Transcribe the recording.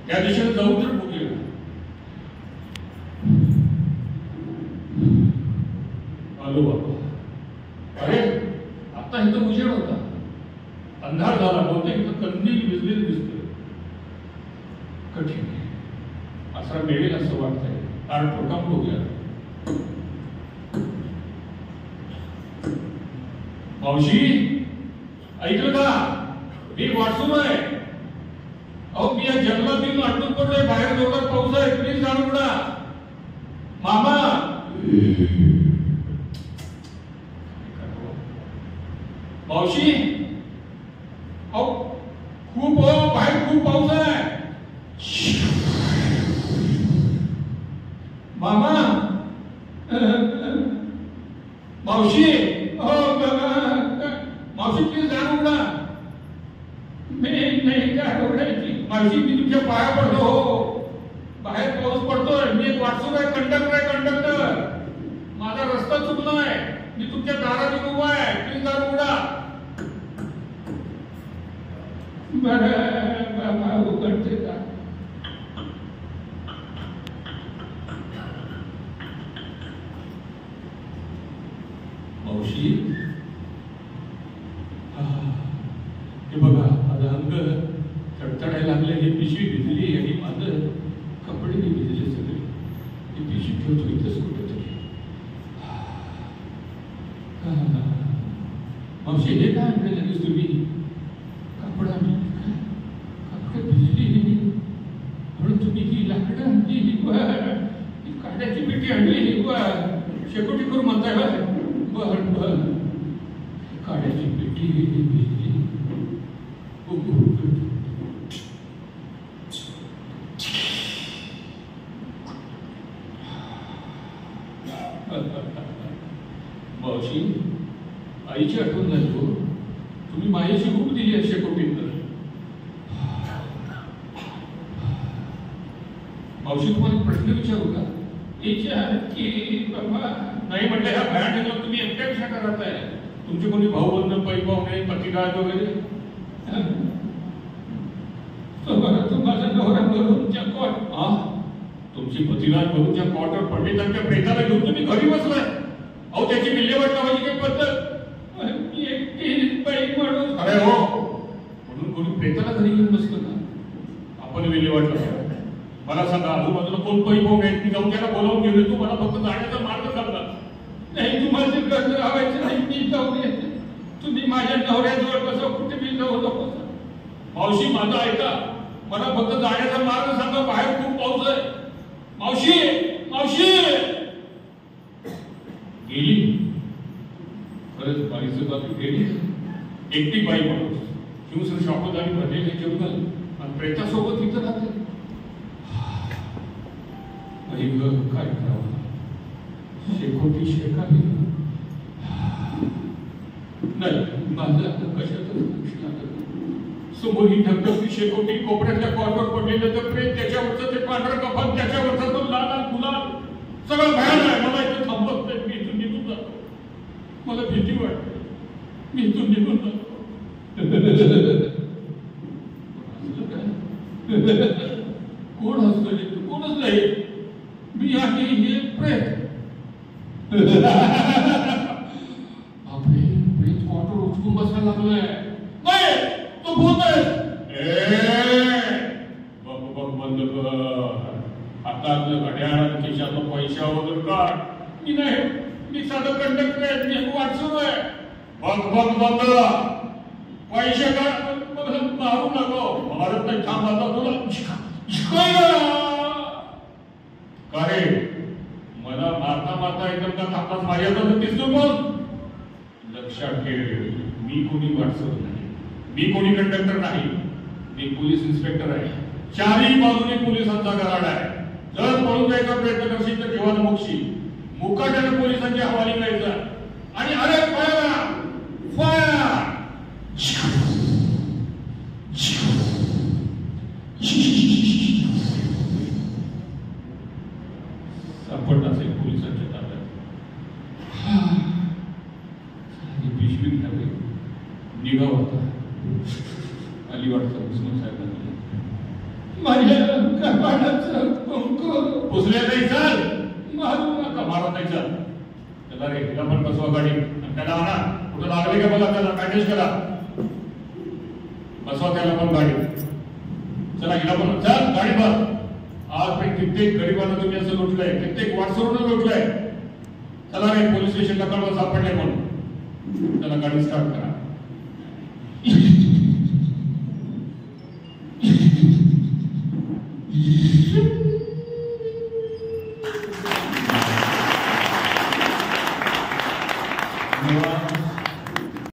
त्या दिशेने जाऊ तर बघूया. आलो बाबा. अरे आता इथं उजेड होता, अंधार झाला, बहुतेक इथं कंदील विजलेलं दिसतोय. कठीण आहे, असा मिळेल असं वाटतंय. कारण प्रोग्राम बघूया. मावशी ऐकलं का? मी वाचून आहे. अहो मी या जंगलातील अडकून पडलोय. बाहेर जोरात पाऊस आहे. प्लीज जाणू पडा. मामा मावशी अहो खूप बाहेर खूप पाऊस आहे. मामा मावशी मावशी प्लीज जाणू पडा. मी नाही काय ओरडायची. मावशी मी तुमच्या पाया पडतो. हो बाहेर पाऊस पडतोय. मी एक वाटसून आहे, कंडक्टर आहे. कंडक्टर माझा रस्ता चुकलाय. मी तुमच्या दारात उभा आहे. प्लीज जाणू पडा. बाबा उघडते का? मावशी हे बघा, माझं अंग तडतडायला लागलं. ही पिशवी भिजली आणि माझं कपडे भिजले सगळे. ही पिशवी ठेवतो इथंच कुठेतरी. मावशी हे काय आणलं लगेच तुम्ही? कपडा कपडे भिजली म्हणून तुम्ही ही लाकडं आणली, ही काड्याची पेटी आणली, शेकोटी करून म्हणताय. बर बर काड्याची पेटी भिजली. मावशी आईची आठवण झाली हो. तुम्ही मायेची भूक दिली आहे शेकोटींना. मावशी तुम्हाला प्रश्न विचारू का? विचार की बाबा. नाही म्हटलं ह्या भयान तुम्ही एकट्या कशा करत आहे? तुमचे कोणी भाऊ बंधू पै पाहुणे पतिराज वगैरे? माझा नवरा भरूनच्या कॉट. तुमची पतिराज भरूनच्या कॉटवर पडली. त्यांच्या प्रेताला घेऊन तुम्ही घरी बसलाय. अहो त्याची विल्हेवाट लावायची काही पद्धत? अरे हो, म्हणून कोणी प्रेताला घरी घेऊन बसलं का? आपण विल्हेवाट लावा. मला सांगा आजूबाजूला कोण पै पाहुणे आहेत? मी जाऊन त्याला बोलावून घेऊन येतो. मला फक्त जाण्याचा मार्ग सांगा. नाही तुम्हाला घर राहायचं नाही. मी जाऊन येते. तुम्ही माझ्या नवऱ्याजवळ कसं कुठे मी जाऊ नको. मावशी माझं ऐका. मला फक्त जाण्याचा मार्ग सांगा. बाहेर खूप पाऊस आहे. मावशी मावशी गेली. खरंच बाईचं बाकी गेली. एकटी बाई माणूस हिंसर शॉपदारी भरलेले जंगल आणि प्रेतासोबत इथं राहते. काय करावं? शेकोटी शेकावी नाही. माझं आता कशातच लक्ष लागत. समोर ही धगधगती शेकोटी, कोपऱ्यातल्या कॉर्नर पडलेलं तर प्रेत, त्याच्यावरचं ते पांढरं कफन, त्याच्यावरचा तो लाल लाल गुलाल, सगळं भयान आहे. मला इथं थांबत नाही. मी इथून निघून जातो. मला भीती वाटते. मी इथून निघून जातो. कोण हसतोय? कोणच नाही. मी आहे हे प्रेत. बापरे, प्रेत कॉटर उचकून बसायला लागलाय. नाही तो भूत आहे. बघ बघ बंद कर. हातातलं घड्याळ खिशातलं पैसा वगैरे काढ. मी नाही. मी साधं कंडक्टर आहे. मी एक वाटसून आहे. बघ बघ बंद. पैसे काढ. मारू नको. मारत नाही. थांब आता तुला का रे? मला मारता मारता एकदम का थांबताच माझ्या दिसतो. मग लक्षात ठेव, मी कोणी वाटसत नाही. मी कोणी कंडक्टर नाही. मी पोलीस इन्स्पेक्टर आहे. चारही बाजूने पोलिसांचा गराड आहे. जर पळून जायचा प्रयत्न करशील तर जीवाला मोक्षी. मुकाट्याने पोलिसांच्या हवाली करायचा. आणि अरे फायर फायर. सापडलाच एक पोलिसांच्या ताब्यात. पिशवी घ्यावी. निघाव होता. आली वाटतं उस्मान साहेबांनी. माझी कपाळाचं कुंकू पुसले नाही सर, मारू नका. मारत नाही सर. चला रे, हिला पण बसवा गाडी. आणि त्याला आणा, कुठं लागले का बघा, त्याला मॅनेज करा. बसवा त्याला पण गाडी. चला हिला पण चल गाडी बस. आज पण कित्येक गरिबांना तुम्ही असं लुटलंय, कित्येक व्हॉट्सअपवर लुटलंय. चला रे, पोलीस स्टेशनला कळवा सापडले म्हणून. चला गाडी स्टार्ट करा.